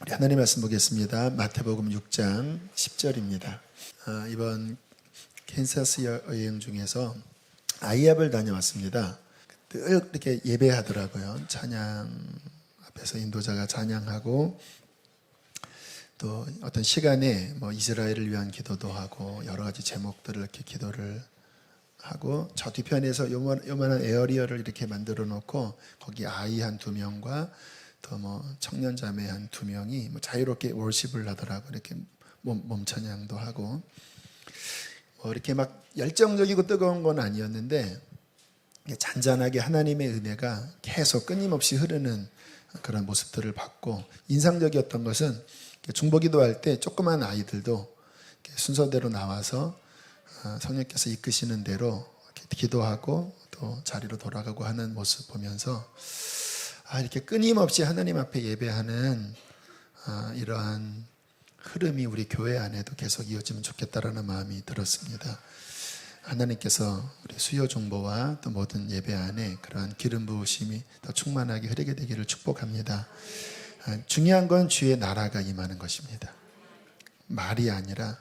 우리 하나님 말씀 보겠습니다. 마태복음 6장 10절입니다. 이번 캔사스 여행 중에서 아이압을 다녀왔습니다. 늘 이렇게 예배하더라고요. 찬양 앞에서 인도자가 찬양하고 또 어떤 시간에 이스라엘을 위한 기도도 하고 여러 가지 제목들을 이렇게 기도를 하고 저 뒤편에서 요만한 에어리어를 이렇게 만들어 놓고 거기 아이 한 2명과 또 청년 자매 한 2명이 자유롭게 월십을 하더라고. 이렇게 몸 찬양도 하고 이렇게 막 열정적이고 뜨거운 건 아니었는데 잔잔하게 하나님의 은혜가 계속 끊임없이 흐르는 그런 모습들을 봤고, 인상적이었던 것은 중보기도 할 때 조그만 아이들도 순서대로 나와서 성령께서 이끄시는 대로 기도하고 또 자리로 돌아가고 하는 모습 보면서 이렇게 끊임없이 하나님 앞에 예배하는 이러한 흐름이 우리 교회 안에도 계속 이어지면 좋겠다라는 마음이 들었습니다. 하나님께서 우리 수요 중보와 또 모든 예배 안에 그러한 기름 부으심이 더 충만하게 흐르게 되기를 축복합니다. 중요한 건 주의 나라가 임하는 것입니다. 말이 아니라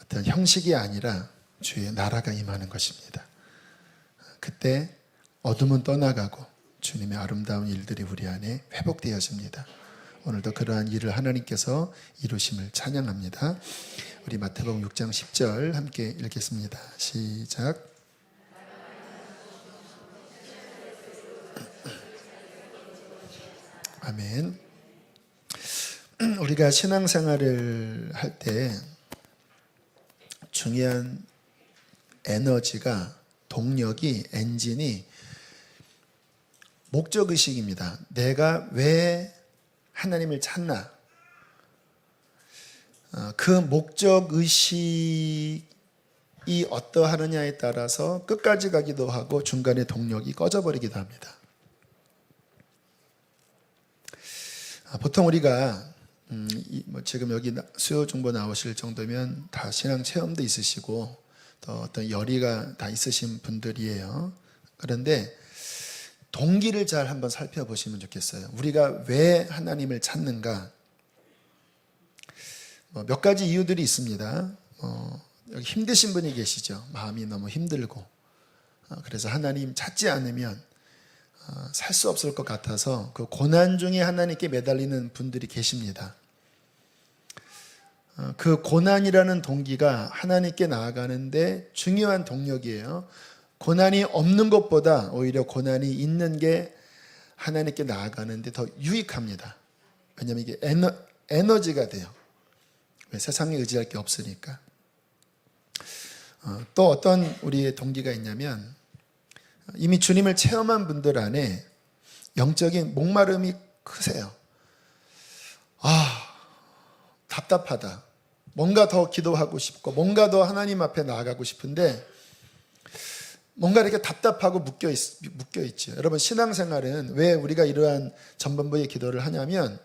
어떤 형식이 아니라 주의 나라가 임하는 것입니다. 그때 어둠은 떠나가고 주님의 아름다운 일들이 우리 안에 회복되어집니다. 오늘도 그러한 일을 하나님께서 이루심을 찬양합니다. 우리 마태복음 6장 10절 함께 읽겠습니다. 시작. 아멘. 우리가 신앙생활을 할 때 중요한 에너지가, 동력이, 엔진이 목적의식입니다. 내가 왜 하나님을 찾나? 그 목적의식이 어떠하느냐에 따라서 끝까지 가기도 하고 중간에 동력이 꺼져버리기도 합니다. 보통 우리가 지금 여기 수요 중보 나오실 정도면 다 신앙 체험도 있으시고 또 어떤 열의가 다 있으신 분들이에요. 그런데 동기를 잘 한번 살펴보시면 좋겠어요. 우리가 왜 하나님을 찾는가? 몇 가지 이유들이 있습니다. 여기 힘드신 분이 계시죠. 마음이 너무 힘들고 그래서 하나님 찾지 않으면 살 수 없을 것 같아서 그 고난 중에 하나님께 매달리는 분들이 계십니다. 그 고난이라는 동기가 하나님께 나아가는데 중요한 동력이에요. 고난이 없는 것보다 오히려 고난이 있는 게 하나님께 나아가는데 더 유익합니다. 왜냐하면 이게 에너지가 돼요. 왜? 세상에 의지할 게 없으니까. 또 어떤 우리의 동기가 있냐면 이미 주님을 체험한 분들 안에 영적인 목마름이 크세요. 답답하다. 뭔가 더 기도하고 싶고 뭔가 더 하나님 앞에 나아가고 싶은데 뭔가 이렇게 답답하고 묶여있죠. 여러분, 신앙생활은 왜 우리가 이러한 전반부의 기도를 하냐면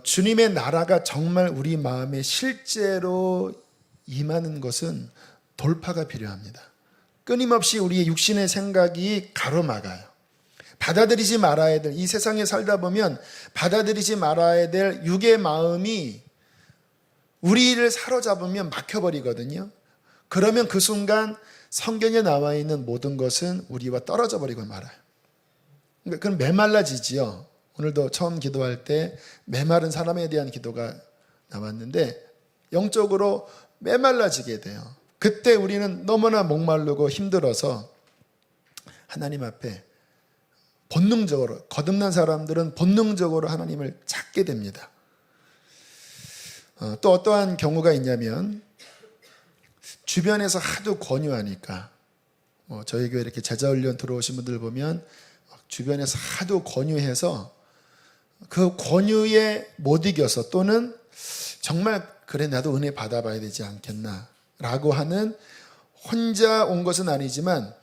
주님의 나라가 정말 우리 마음에 실제로 임하는 것은 돌파가 필요합니다. 끊임없이 우리의 육신의 생각이 가로막아요. 받아들이지 말아야 될, 이 세상에 살다 보면 받아들이지 말아야 될 육의 마음이 우리를 사로잡으면 막혀버리거든요. 그러면 그 순간 성경에 나와 있는 모든 것은 우리와 떨어져 버리고 말아요. 그러니까 그건 메말라지지요. 오늘도 처음 기도할 때 메마른 사람에 대한 기도가 나왔는데 영적으로 메말라지게 돼요. 그때 우리는 너무나 목마르고 힘들어서 하나님 앞에 본능적으로, 거듭난 사람들은 본능적으로 하나님을 찾게 됩니다. 또 어떠한 경우가 있냐면 주변에서 하도 권유하니까 저희 교회 이렇게 제자훈련 들어오신 분들 보면 주변에서 하도 권유해서 그 권유에 못 이겨서 또는 정말 그래 나도 은혜 받아봐야 되지 않겠나 라고 하는, 혼자 온 것은 아니지만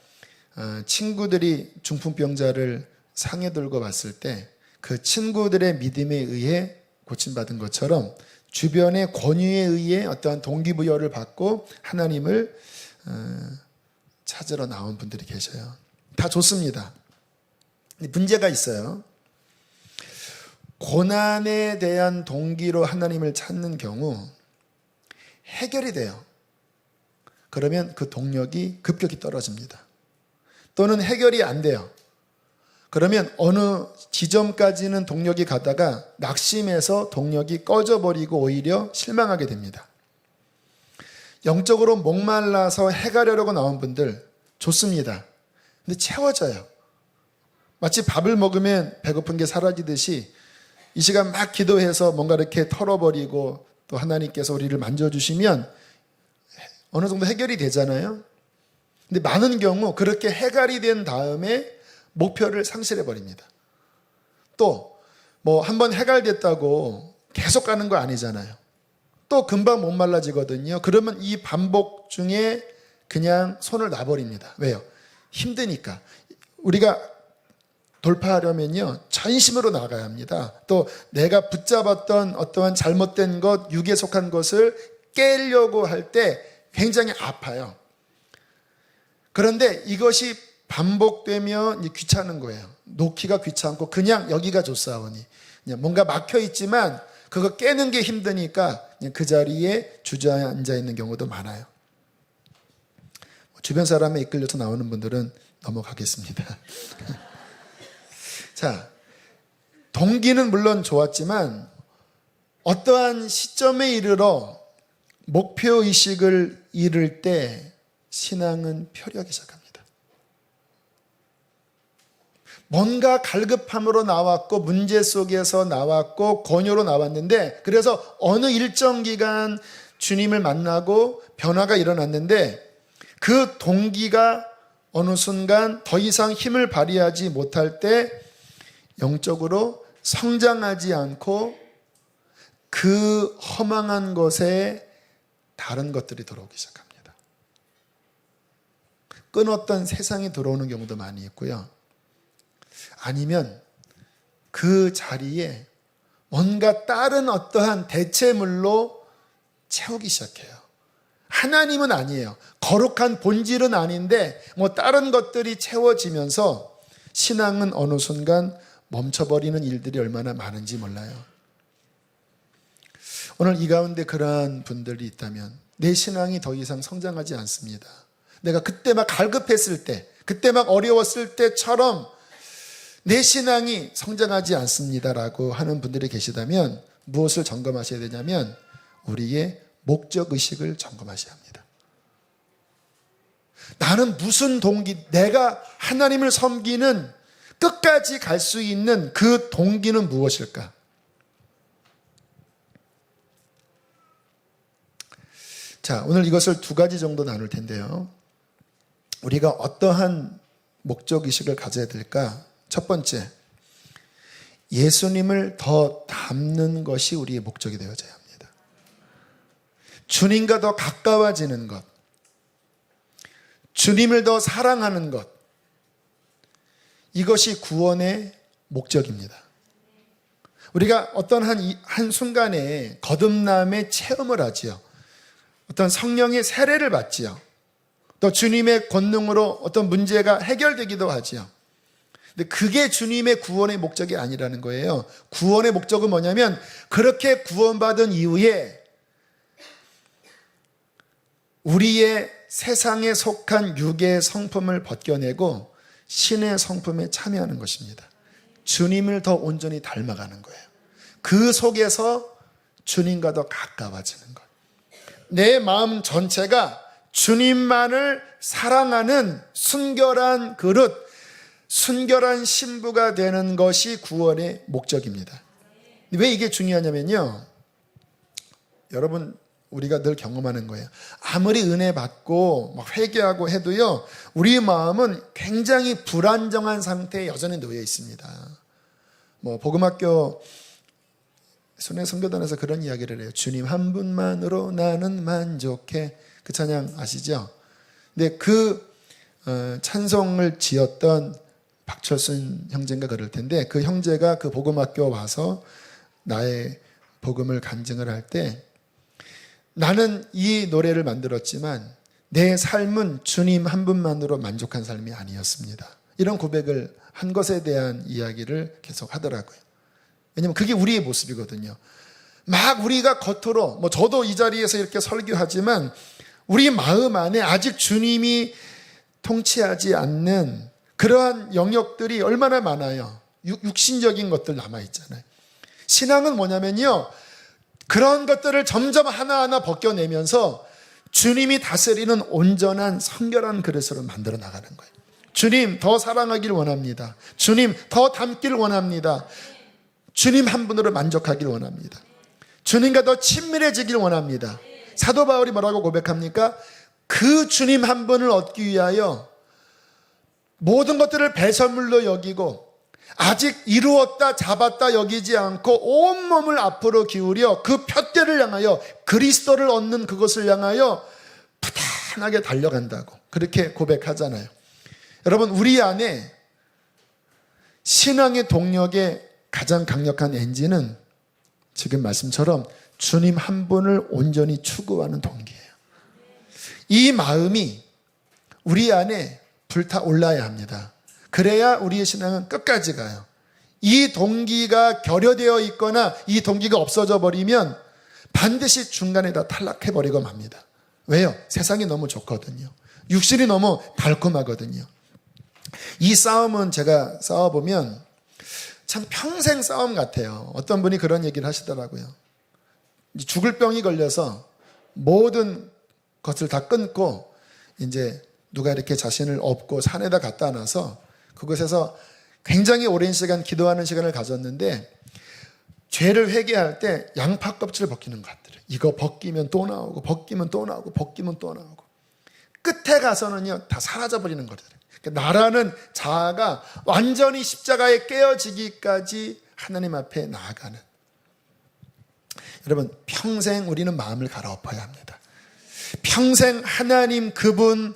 친구들이 중풍병자를 상에 들고 봤을 때 그 친구들의 믿음에 의해 고침받은 것처럼 주변의 권유에 의해 어떠한 동기부여를 받고 하나님을 찾으러 나온 분들이 계셔요. 다 좋습니다. 문제가 있어요. 고난에 대한 동기로 하나님을 찾는 경우 해결이 돼요. 그러면 그 동력이 급격히 떨어집니다. 또는 해결이 안 돼요. 그러면 어느 지점까지는 동력이 가다가 낙심해서 동력이 꺼져버리고 오히려 실망하게 됩니다. 영적으로 목말라서 해가려고 나온 분들 좋습니다. 근데 채워져요. 마치 밥을 먹으면 배고픈 게 사라지듯이 이 시간 막 기도해서 뭔가 이렇게 털어버리고 또 하나님께서 우리를 만져주시면 어느 정도 해결이 되잖아요. 근데 많은 경우 그렇게 해결이 된 다음에 목표를 상실해 버립니다. 또 뭐 한번 해결됐다고 계속 가는 거 아니잖아요. 또 금방 못 말라지거든요. 그러면 이 반복 중에 그냥 손을 놔버립니다. 왜요? 힘드니까. 우리가 돌파하려면요, 전심으로 나가야 합니다. 또 내가 붙잡았던 어떠한 잘못된 것, 육에 속한 것을 깨려고 할 때 굉장히 아파요. 그런데 이것이 반복되면 귀찮은 거예요. 놓기가 귀찮고 그냥 여기가 좋사오니 그냥 뭔가 막혀 있지만 그거 깨는 게 힘드니까 그냥 그 자리에 주저앉아 있는 경우도 많아요. 주변 사람에 이끌려서 나오는 분들은 넘어가겠습니다. 자, 동기는 물론 좋았지만 어떠한 시점에 이르러 목표의식을 잃을 때 신앙은 표류하기 시작합니다. 뭔가 갈급함으로 나왔고 문제 속에서 나왔고 권유로 나왔는데 그래서 어느 일정 기간 주님을 만나고 변화가 일어났는데 그 동기가 어느 순간 더 이상 힘을 발휘하지 못할 때 영적으로 성장하지 않고 그 허망한 것에 다른 것들이 들어오기 시작합니다. 끊었던 세상이 들어오는 경우도 많이 있고요. 아니면 그 자리에 뭔가 다른 어떠한 대체물로 채우기 시작해요. 하나님은 아니에요. 거룩한 본질은 아닌데 뭐 다른 것들이 채워지면서 신앙은 어느 순간 멈춰버리는 일들이 얼마나 많은지 몰라요. 오늘 이 가운데 그러한 분들이 있다면 내 신앙이 더 이상 성장하지 않습니다. 내가 그때 막 갈급했을 때, 그때 막 어려웠을 때처럼 내 신앙이 성장하지 않습니다라고 하는 분들이 계시다면 무엇을 점검하셔야 되냐면 우리의 목적의식을 점검하셔야 합니다. 나는 무슨 동기, 내가 하나님을 섬기는 끝까지 갈 수 있는 그 동기는 무엇일까? 자, 오늘 이것을 두 가지 정도 나눌 텐데요. 우리가 어떠한 목적의식을 가져야 될까? 첫 번째, 예수님을 더 닮는 것이 우리의 목적이 되어져야 합니다. 주님과 더 가까워지는 것, 주님을 더 사랑하는 것, 이것이 구원의 목적입니다. 우리가 어떤 한 순간에 거듭남의 체험을 하지요. 어떤 성령의 세례를 받지요. 또 주님의 권능으로 어떤 문제가 해결되기도 하지요. 근데 그게 주님의 구원의 목적이 아니라는 거예요. 구원의 목적은 뭐냐면 그렇게 구원받은 이후에 우리의 세상에 속한 육의 성품을 벗겨내고 신의 성품에 참여하는 것입니다. 주님을 더 온전히 닮아가는 거예요. 그 속에서 주님과 더 가까워지는 것. 내 마음 전체가 주님만을 사랑하는 순결한 그릇, 순결한 신부가 되는 것이 구원의 목적입니다. 왜 이게 중요하냐면요. 여러분, 우리가 늘 경험하는 거예요. 아무리 은혜 받고 막 회개하고 해도요, 우리 마음은 굉장히 불안정한 상태에 여전히 놓여 있습니다. 뭐 복음학교 순회 선교단에서 그런 이야기를 해요. 주님 한 분만으로 나는 만족해. 그 찬양 아시죠? 근데 그 찬송을 지었던 박철순 형제인가 그럴 텐데 그 형제가 그 복음학교 와서 나의 복음을 간증을 할 때 나는 이 노래를 만들었지만 내 삶은 주님 한 분만으로 만족한 삶이 아니었습니다. 이런 고백을 한 것에 대한 이야기를 계속 하더라고요. 왜냐면 그게 우리의 모습이거든요. 막 우리가 겉으로, 저도 이 자리에서 이렇게 설교하지만 우리 마음 안에 아직 주님이 통치하지 않는 그러한 영역들이 얼마나 많아요. 육신적인 것들 남아있잖아요. 신앙은 뭐냐면요, 그런 것들을 점점 하나하나 벗겨내면서 주님이 다스리는 온전한 성결한 그릇으로 만들어 나가는 거예요. 주님 더 사랑하길 원합니다. 주님 더 닮길 원합니다. 주님 한 분으로 만족하길 원합니다. 주님과 더 친밀해지길 원합니다. 사도 바울이 뭐라고 고백합니까? 그 주님 한 분을 얻기 위하여 모든 것들을 배설물로 여기고 아직 이루었다 잡았다 여기지 않고 온몸을 앞으로 기울여 그 푯대를 향하여 그리스도를 얻는 그것을 향하여 부단하게 달려간다고 그렇게 고백하잖아요. 여러분, 우리 안에 신앙의 동력의 가장 강력한 엔진은 지금 말씀처럼 주님 한 분을 온전히 추구하는 동기예요. 이 마음이 우리 안에 불타올라야 합니다. 그래야 우리의 신앙은 끝까지 가요. 이 동기가 결여되어 있거나 이 동기가 없어져 버리면 반드시 중간에 다 탈락해버리고 맙니다. 왜요? 세상이 너무 좋거든요. 육신이 너무 달콤하거든요. 이 싸움은 제가 싸워보면 참 평생 싸움 같아요. 어떤 분이 그런 얘기를 하시더라고요. 죽을 병이 걸려서 모든 것을 다 끊고 이제 누가 이렇게 자신을 업고 산에다 갖다 놔서 그곳에서 굉장히 오랜 시간 기도하는 시간을 가졌는데 죄를 회개할 때 양파 껍질을 벗기는 것 같더래요. 이거 벗기면 또 나오고 벗기면 또 나오고 벗기면 또 나오고 끝에 가서는요 다 사라져버리는 거더래요. 그러니까 나라는 자아가 완전히 십자가에 깨어지기까지 하나님 앞에 나아가는, 여러분 평생 우리는 마음을 갈아엎어야 합니다. 평생 하나님 그분의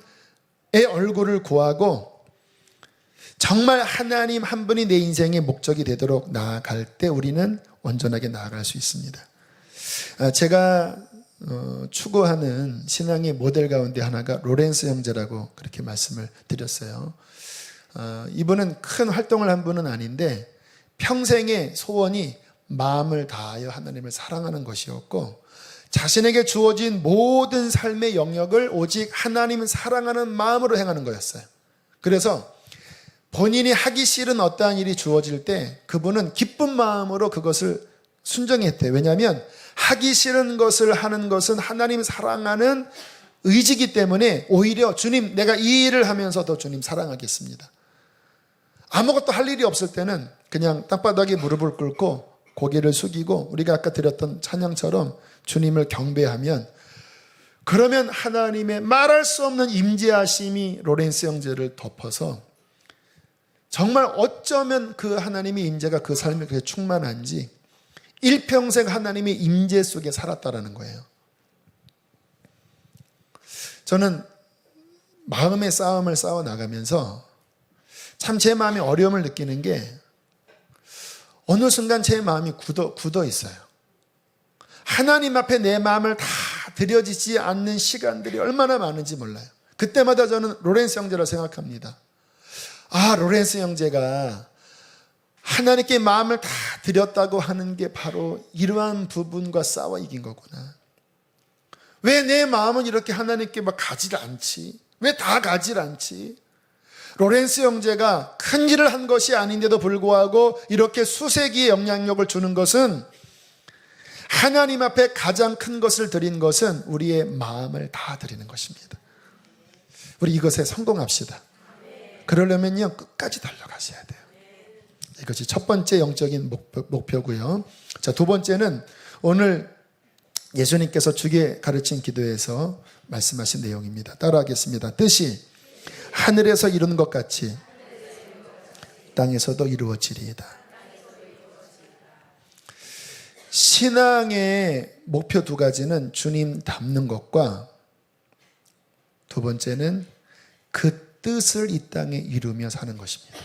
얼굴을 구하고 정말 하나님 한 분이 내 인생의 목적이 되도록 나아갈 때 우리는 온전하게 나아갈 수 있습니다. 제가 추구하는 신앙의 모델 가운데 하나가 로렌스 형제라고 그렇게 말씀을 드렸어요. 이분은 큰 활동을 한 분은 아닌데 평생의 소원이 마음을 다하여 하나님을 사랑하는 것이었고 자신에게 주어진 모든 삶의 영역을 오직 하나님을 사랑하는 마음으로 행하는 거였어요. 그래서 본인이 하기 싫은 어떠한 일이 주어질 때 그분은 기쁜 마음으로 그것을 순종했대요. 왜냐하면 하기 싫은 것을 하는 것은 하나님 사랑하는 의지이기 때문에 오히려 주님 내가 이 일을 하면서도 주님 사랑하겠습니다. 아무것도 할 일이 없을 때는 그냥 땅바닥에 무릎을 꿇고 고개를 숙이고 우리가 아까 드렸던 찬양처럼 주님을 경배하면 그러면 하나님의 말할 수 없는 임재하심이 로렌스 형제를 덮어서 정말 어쩌면 그 하나님의 임재가 그 삶에 그렇게 충만한지 일평생 하나님의 임재 속에 살았다라는 거예요. 저는 마음의 싸움을 싸워 나가면서 참 제 마음이 어려움을 느끼는 게 어느 순간 제 마음이 굳어 있어요. 하나님 앞에 내 마음을 다 드려지지 않는 시간들이 얼마나 많은지 몰라요. 그때마다 저는 로렌스 형제라 생각합니다. 로렌스 형제가 하나님께 마음을 다 드렸다고 하는 게 바로 이러한 부분과 싸워 이긴 거구나. 왜 내 마음은 이렇게 하나님께 막 가질 않지? 왜 다 가질 않지? 로렌스 형제가 큰 일을 한 것이 아닌데도 불구하고 이렇게 수세기의 영향력을 주는 것은 하나님 앞에 가장 큰 것을 드린 것은 우리의 마음을 다 드리는 것입니다. 우리 이것에 성공합시다. 그러려면요 끝까지 달려가셔야 돼요. 이것이 첫 번째 영적인 목표고요. 자, 두 번째는 오늘 예수님께서 주게 가르친 기도에서 말씀하신 내용입니다. 따라하겠습니다. 뜻이 하늘에서 이루는 것 같이 땅에서도 이루어지리이다. 신앙의 목표 두 가지는 주님 닮는 것과 두 번째는 그 뜻을 이 땅에 이루며 사는 것입니다.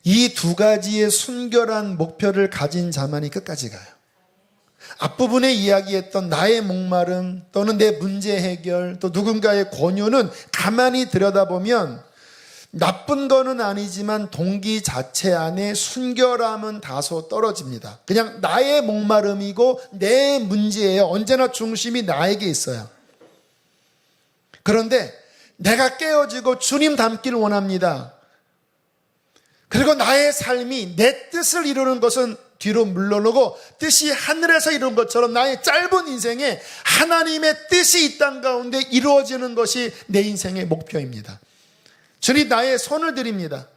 이 두 가지의 순결한 목표를 가진 자만이 끝까지 가요. 앞부분에 이야기했던 나의 목마름 또는 내 문제 해결 또 누군가의 권유는 가만히 들여다보면 나쁜 거는 아니지만 동기 자체 안에 순결함은 다소 떨어집니다. 그냥 나의 목마름이고 내 문제예요. 언제나 중심이 나에게 있어요. 그런데 내가 깨어지고 주님 닮기를 원합니다. 그리고 나의 삶이 내 뜻을 이루는 것은 뒤로 물러놓고 뜻이 하늘에서 이룬 것처럼 나의 짧은 인생에 하나님의 뜻이 이 땅 가운데 이루어지는 것이 내 인생의 목표입니다. 주님, 나의 손을 드립니다.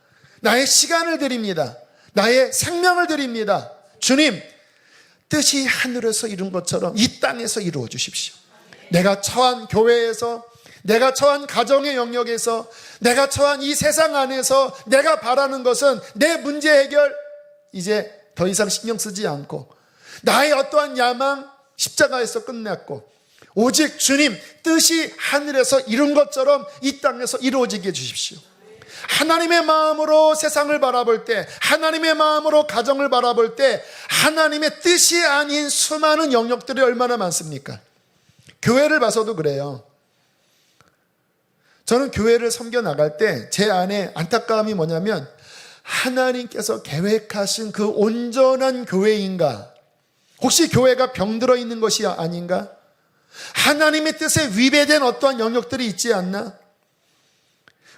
나의 시간을 드립니다. 나의 생명을 드립니다. 주님, 뜻이 하늘에서 이룬 것처럼 이 땅에서 이루어 주십시오. 내가 처한 교회에서, 내가 처한 가정의 영역에서, 내가 처한 이 세상 안에서 내가 바라는 것은 내 문제 해결 이제 더 이상 신경 쓰지 않고, 나의 어떠한 야망 십자가에서 끝났고, 오직 주님 뜻이 하늘에서 이룬 것처럼 이 땅에서 이루어지게 해주십시오. 하나님의 마음으로 세상을 바라볼 때, 하나님의 마음으로 가정을 바라볼 때 하나님의 뜻이 아닌 수많은 영역들이 얼마나 많습니까? 교회를 봐서도 그래요. 저는 교회를 섬겨 나갈 때 제 안에 안타까움이 뭐냐면, 하나님께서 계획하신 그 온전한 교회인가? 혹시 교회가 병들어 있는 것이 아닌가? 하나님의 뜻에 위배된 어떠한 영역들이 있지 않나?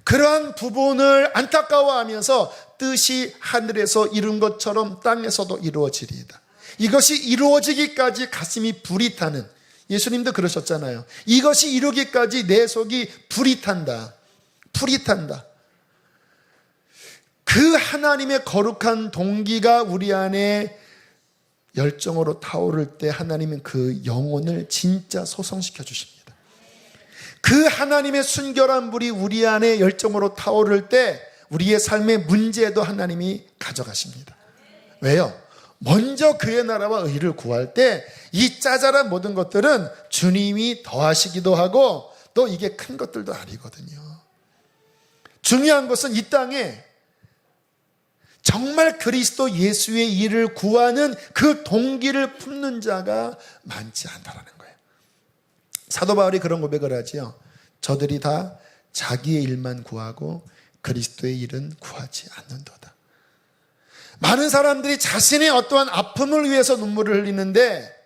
그러한 부분을 안타까워하면서 뜻이 하늘에서 이룬 것처럼 땅에서도 이루어지리이다. 이것이 이루어지기까지 가슴이 불이 타는, 예수님도 그러셨잖아요. 이것이 이루기까지 내 속이 불이 탄다. 불이 탄다. 그 하나님의 거룩한 동기가 우리 안에 열정으로 타오를 때 하나님은 그 영혼을 진짜 소성시켜 주십니다. 그 하나님의 순결한 불이 우리 안에 열정으로 타오를 때 우리의 삶의 문제도 하나님이 가져가십니다. 왜요? 먼저 그의 나라와 의를 구할 때 이 짜잘한 모든 것들은 주님이 더하시기도 하고 또 이게 큰 것들도 아니거든요. 중요한 것은 이 땅에 정말 그리스도 예수의 일을 구하는 그 동기를 품는 자가 많지 않다라는 거예요. 사도 바울이 그런 고백을 하지요. 저들이 다 자기의 일만 구하고 그리스도의 일은 구하지 않는도다. 많은 사람들이 자신의 어떠한 아픔을 위해서 눈물을 흘리는데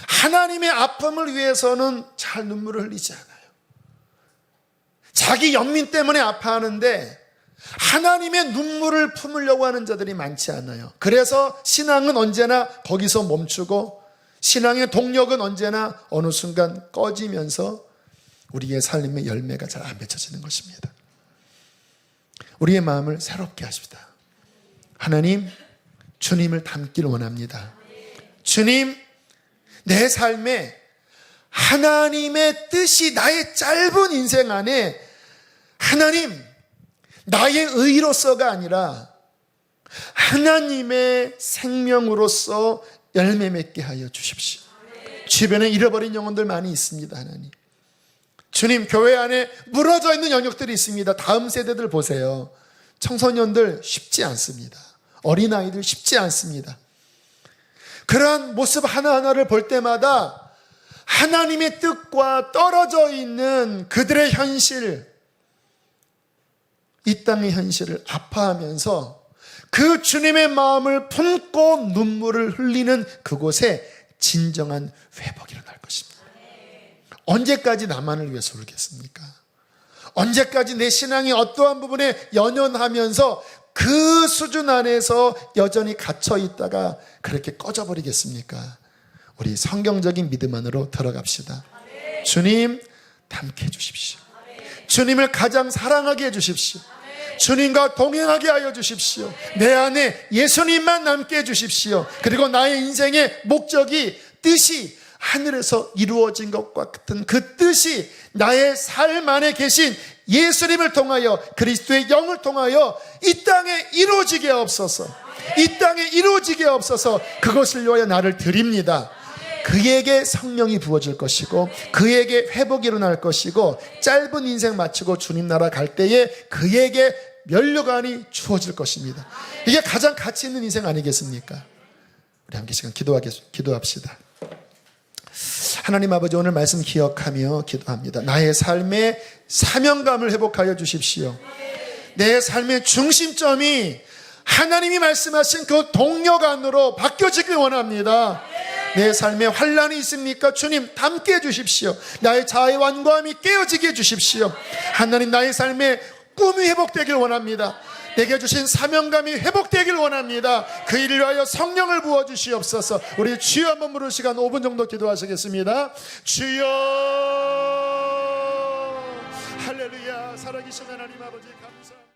하나님의 아픔을 위해서는 잘 눈물을 흘리지 않아요. 자기 연민 때문에 아파하는데 하나님의 눈물을 품으려고 하는 자들이 많지 않아요. 그래서 신앙은 언제나 거기서 멈추고 신앙의 동력은 언제나 어느 순간 꺼지면서 우리의 삶의 열매가 잘 안 맺혀지는 것입니다. 우리의 마음을 새롭게 하십시다. 하나님, 주님을 닮기를 원합니다. 주님, 내 삶에 하나님의 뜻이 나의 짧은 인생 안에 하나님, 나의 의로서가 아니라 하나님의 생명으로서 열매 맺게 하여 주십시오. 주변에 잃어버린 영혼들 많이 있습니다. 하나님, 주님, 교회 안에 무너져 있는 영역들이 있습니다. 다음 세대들 보세요. 청소년들 쉽지 않습니다. 어린아이들 쉽지 않습니다. 그러한 모습 하나하나를 볼 때마다 하나님의 뜻과 떨어져 있는 그들의 현실, 이 땅의 현실을 아파하면서 그 주님의 마음을 품고 눈물을 흘리는 그곳에 진정한 회복이 일어날 것입니다. 언제까지 나만을 위해서 울겠습니까? 언제까지 내 신앙이 어떠한 부분에 연연하면서 그 수준 안에서 여전히 갇혀 있다가 그렇게 꺼져버리겠습니까? 우리 성경적인 믿음 안으로 들어갑시다. 주님, 닮게 해주십시오. 주님을 가장 사랑하게 해주십시오. 주님과 동행하게 하여 주십시오. 내 안에 예수님만 남게 해주십시오. 그리고 나의 인생의 목적이, 뜻이 하늘에서 이루어진 것과 같은 그 뜻이 나의 삶 안에 계신 예수님을 통하여, 그리스도의 영을 통하여 이 땅에 이루어지게 없어서, 이 땅에 이루어지게 없어서 그것을 위하여 나를 드립니다. 그에게 성령이 부어질 것이고 그에게 회복이 일어날 것이고 짧은 인생 마치고 주님 나라 갈 때에 그에게 면류관이 주어질 것입니다. 이게 가장 가치 있는 인생 아니겠습니까? 우리 함께 시간 기도합시다. 하나님 아버지, 오늘 말씀 기억하며 기도합니다. 나의 삶의 사명감을 회복하여 주십시오. 내 삶의 중심점이 하나님이 말씀하신 그 동력 안으로 바뀌어지길 원합니다. 내 삶에 환난이 있습니까? 주님 담게 해주십시오. 나의 자아의 완고함이 깨어지게 해주십시오. 하나님 나의 삶에 꿈이 회복되길 원합니다. 내게 주신 사명감이 회복되길 원합니다. 그 일을 위하여 성령을 부어주시옵소서. 우리 주여 한번 부를 시간 5분 정도 기도하시겠습니다. 주여, 할렐루야. 살아계신 하나님 아버지 감사합니다.